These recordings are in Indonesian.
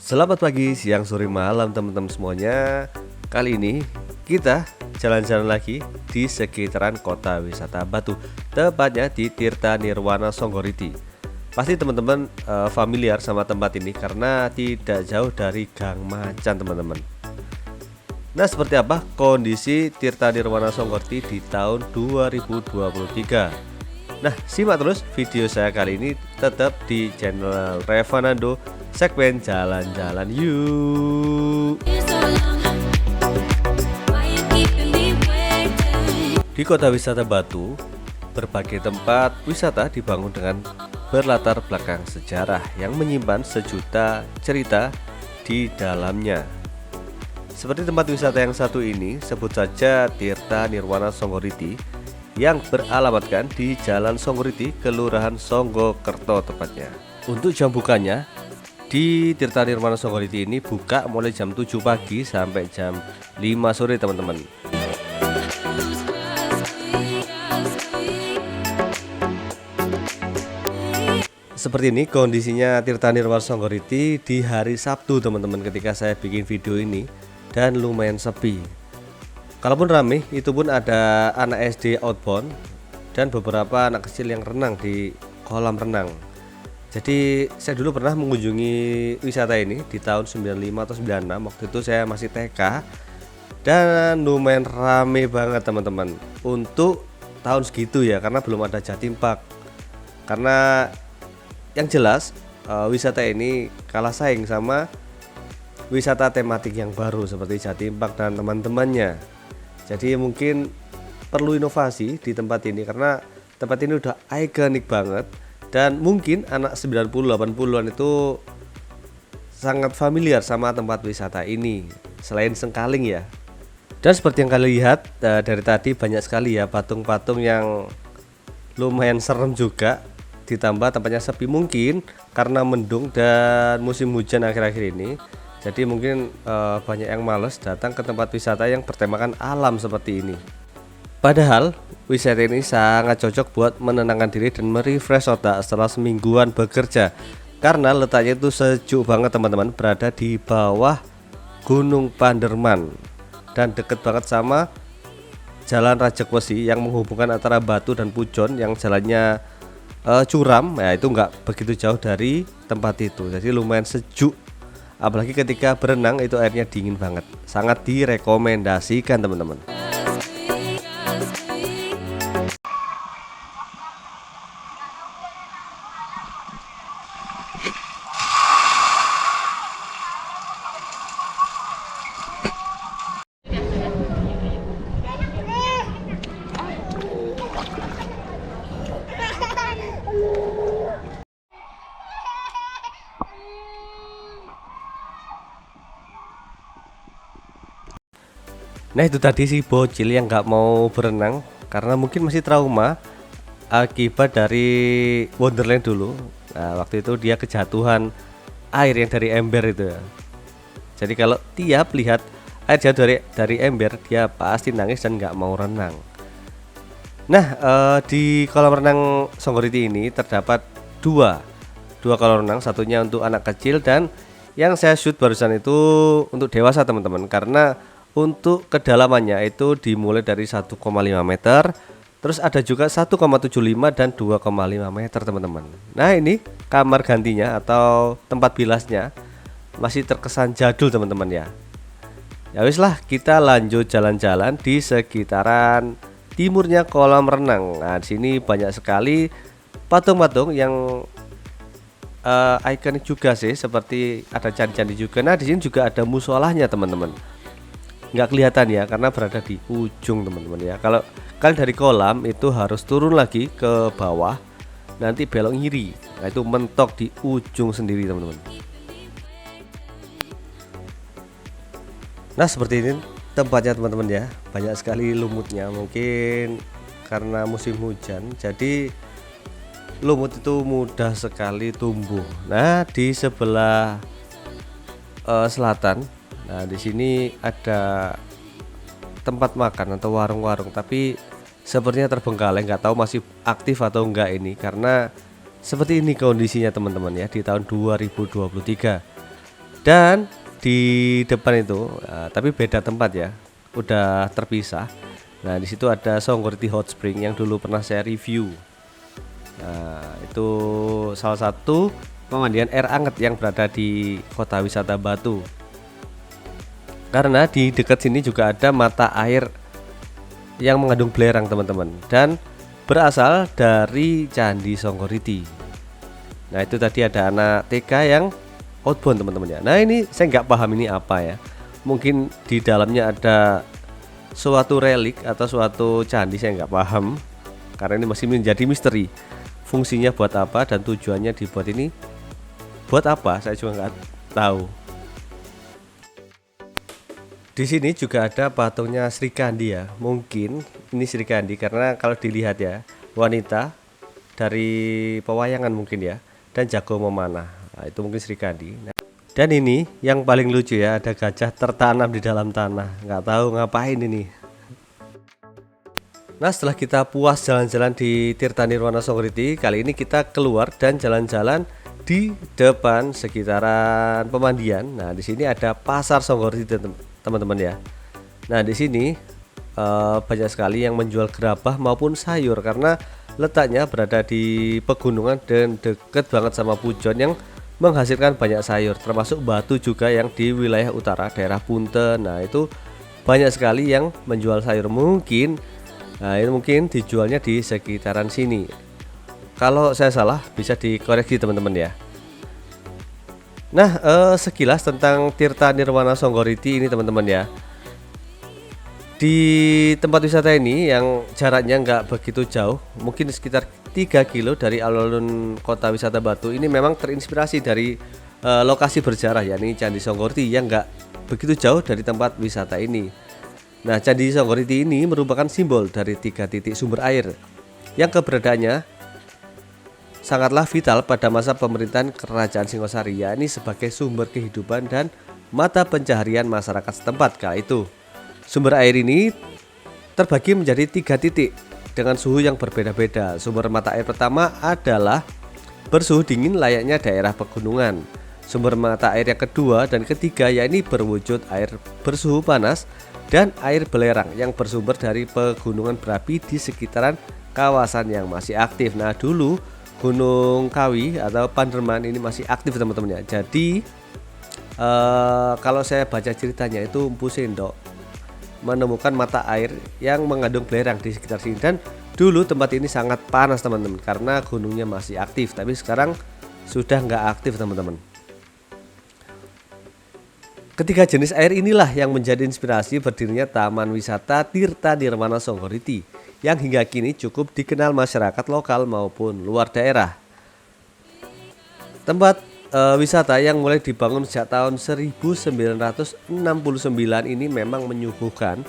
Selamat pagi, siang, sore, malam teman-teman semuanya. Kali ini kita jalan-jalan lagi di sekitaran kota wisata Batu, tepatnya di Tirta Nirwana Songgoriti. Pasti teman-teman familiar sama tempat ini karena tidak jauh dari Gang Macan teman-teman. Nah, seperti apa kondisi Tirta Nirwana Songgoriti di tahun 2023? Nah, simak terus video saya kali ini tetap di channel Revanando segmen jalan-jalan yuk. Di kota wisata Batu, berbagai tempat wisata dibangun dengan berlatar belakang sejarah yang menyimpan sejuta cerita di dalamnya. Seperti tempat wisata yang satu ini, sebut saja Tirta Nirwana Songgoriti, yang beralamatkan di Jalan Songgoriti, Kelurahan Songgokerto tepatnya. Untuk jam bukanya, di Tirta Nirwana Songgoriti ini buka mulai jam 7 pagi sampai jam 5 sore teman-teman. Seperti ini kondisinya Tirta Nirwana Songgoriti di hari Sabtu teman-teman ketika saya bikin video ini, dan lumayan sepi. Kalaupun rame, itu pun ada anak SD outbound dan beberapa anak kecil yang renang di kolam renang. Jadi saya dulu pernah mengunjungi wisata ini di tahun 95 atau 96. Waktu itu saya masih TK dan lumayan rame banget teman-teman. Untuk tahun segitu ya, karena belum ada Jatim Park. Karena yang jelas wisata ini kalah saing sama wisata tematik yang baru seperti Jatim Park dan teman-temannya. Jadi mungkin perlu inovasi di tempat ini karena tempat ini udah ikonik banget, dan mungkin anak 90-80an itu sangat familiar sama tempat wisata ini selain Sengkaling ya. Dan seperti yang kalian lihat dari tadi, banyak sekali ya patung-patung yang lumayan serem juga, ditambah tempatnya sepi mungkin karena mendung dan musim hujan akhir-akhir ini. Jadi mungkin banyak yang males datang ke tempat wisata yang bertemakan alam seperti ini. Padahal wisata ini sangat cocok buat menenangkan diri dan merefresh otak setelah semingguan bekerja. Karena letaknya itu sejuk banget teman-teman, berada di bawah Gunung Panderman dan deket banget sama Jalan Rajakwesi yang menghubungkan antara Batu dan Pujon yang jalannya curam. Ya itu nggak begitu jauh dari tempat itu, jadi lumayan sejuk. Apalagi ketika berenang itu airnya dingin banget. Sangat direkomendasikan teman-teman. Nah, itu tadi si bocil yang nggak mau berenang karena mungkin masih trauma akibat dari Wonderland dulu. Nah, waktu itu dia kejatuhan air yang dari ember itu ya. Jadi kalau tiap lihat air jatuh dari ember, dia pasti nangis dan nggak mau renang. Nah, di kolam renang Songgoriti ini terdapat dua kolam renang, satunya untuk anak kecil dan yang saya shoot barusan itu untuk dewasa teman-teman, karena untuk kedalamannya itu dimulai dari 1,5 meter, terus ada juga 1,75 dan 2,5 meter teman-teman. Nah, ini kamar gantinya atau tempat bilasnya masih terkesan jadul teman-teman ya. Ya wis lah, kita lanjut jalan-jalan di sekitaran timurnya kolam renang. Nah, di sini banyak sekali patung-patung yang ikonik juga sih, seperti ada candi-candi juga. Nah, di sini juga ada musolahnya teman-teman. Nggak kelihatan ya karena berada di ujung teman-teman ya. Kalau kalian dari kolam itu harus turun lagi ke bawah, nanti belok kiri. Nah, itu mentok di ujung sendiri teman-teman. Nah, seperti ini tempatnya teman-teman ya. Banyak sekali lumutnya, mungkin karena musim hujan jadi lumut itu mudah sekali tumbuh. Nah, di sebelah selatan, nah di sini ada tempat makan atau warung-warung, tapi sepertinya terbengkalai, nggak tahu masih aktif atau enggak ini, karena seperti ini kondisinya teman-teman ya di tahun 2023. Dan di depan itu, tapi beda tempat ya, udah terpisah. Nah di situ ada Songgoriti Hot Spring yang dulu pernah saya review. Nah itu salah satu pemandian air anget yang berada di kota wisata Batu. Karena di dekat sini juga ada mata air yang mengandung belerang teman-teman, dan berasal dari Candi Songgoriti. Nah itu tadi ada anak TK yang outbound teman-teman ya. Nah ini saya nggak paham ini apa ya. Mungkin di dalamnya ada suatu relik atau suatu candi, saya nggak paham. Karena ini masih menjadi misteri. Fungsinya buat apa dan tujuannya dibuat ini buat apa, saya juga nggak tahu. Di sini juga ada patungnya Sri Kandi ya. Mungkin ini Sri Kandi karena kalau dilihat ya, wanita dari pewayangan mungkin ya, dan jago memanah. Nah, itu mungkin Sri Kandi. Nah, dan ini yang paling lucu ya, ada gajah tertanam di dalam tanah. Nggak tahu ngapain ini. Nah setelah kita puas jalan-jalan di Tirta Nirwana Songgoriti, kali ini kita keluar dan jalan-jalan di depan sekitaran pemandian. Nah di sini ada pasar Songgoriti teman-teman ya. Nah di sini banyak sekali yang menjual gerabah maupun sayur karena letaknya berada di pegunungan dan deket banget sama Pujon yang menghasilkan banyak sayur, termasuk Batu juga yang di wilayah utara daerah Punten. Nah itu banyak sekali yang menjual sayur. Nah ini mungkin dijualnya di sekitaran sini. Kalau saya salah bisa dikoreksi teman-teman ya. Nah sekilas tentang Tirta Nirwana Songgoriti ini teman-teman ya. Di tempat wisata ini yang jaraknya nggak begitu jauh, mungkin sekitar 3 kilo dari alun-alun kota wisata Batu. Ini memang terinspirasi dari lokasi bersejarah yakni Candi Songgoriti yang nggak begitu jauh dari tempat wisata ini. Nah Candi Songgoriti ini merupakan simbol dari 3 titik sumber air yang keberadaannya sangatlah vital pada masa pemerintahan Kerajaan Singosari, yakni sebagai sumber kehidupan dan mata pencaharian masyarakat setempat kala itu. Sumber air ini terbagi menjadi 3 titik dengan suhu yang berbeda-beda. Sumber mata air pertama adalah bersuhu dingin layaknya daerah pegunungan. Sumber mata air yang kedua dan ketiga yakni berwujud air bersuhu panas dan air belerang yang bersumber dari pegunungan berapi di sekitaran kawasan yang masih aktif. Nah dulu Gunung Kawi atau Panderman ini masih aktif teman-teman ya. Jadi kalau saya baca ceritanya itu Mpu Sendok menemukan mata air yang mengandung belerang di sekitar sini, dan dulu tempat ini sangat panas teman-teman karena gunungnya masih aktif, tapi sekarang sudah nggak aktif teman-teman. Ketiga jenis air inilah yang menjadi inspirasi berdirinya Taman Wisata Tirta Nirwana Songgoriti yang hingga kini cukup dikenal masyarakat lokal maupun luar daerah. Tempat wisata yang mulai dibangun sejak tahun 1969 ini memang menyuguhkan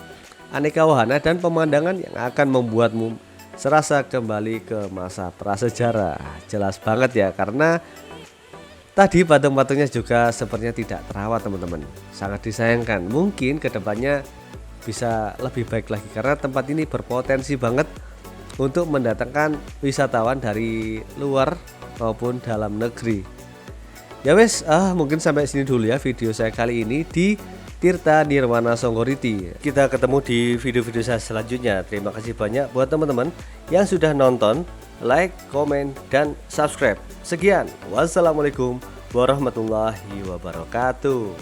aneka wahana dan pemandangan yang akan membuatmu serasa kembali ke masa prasejarah. Jelas banget ya, karena tadi patung-patungnya juga sepertinya tidak terawat teman-teman. Sangat disayangkan. Mungkin kedepannya bisa lebih baik lagi karena tempat ini berpotensi banget untuk mendatangkan wisatawan dari luar maupun dalam negeri. Ya wes, mungkin sampai sini dulu ya video saya kali ini di Tirta Nirwana Songgoriti. Kita ketemu di video-video saya selanjutnya. Terima kasih banyak buat teman-teman yang sudah nonton, like, komen, dan subscribe. Sekian, wassalamualaikum warahmatullahi wabarakatuh.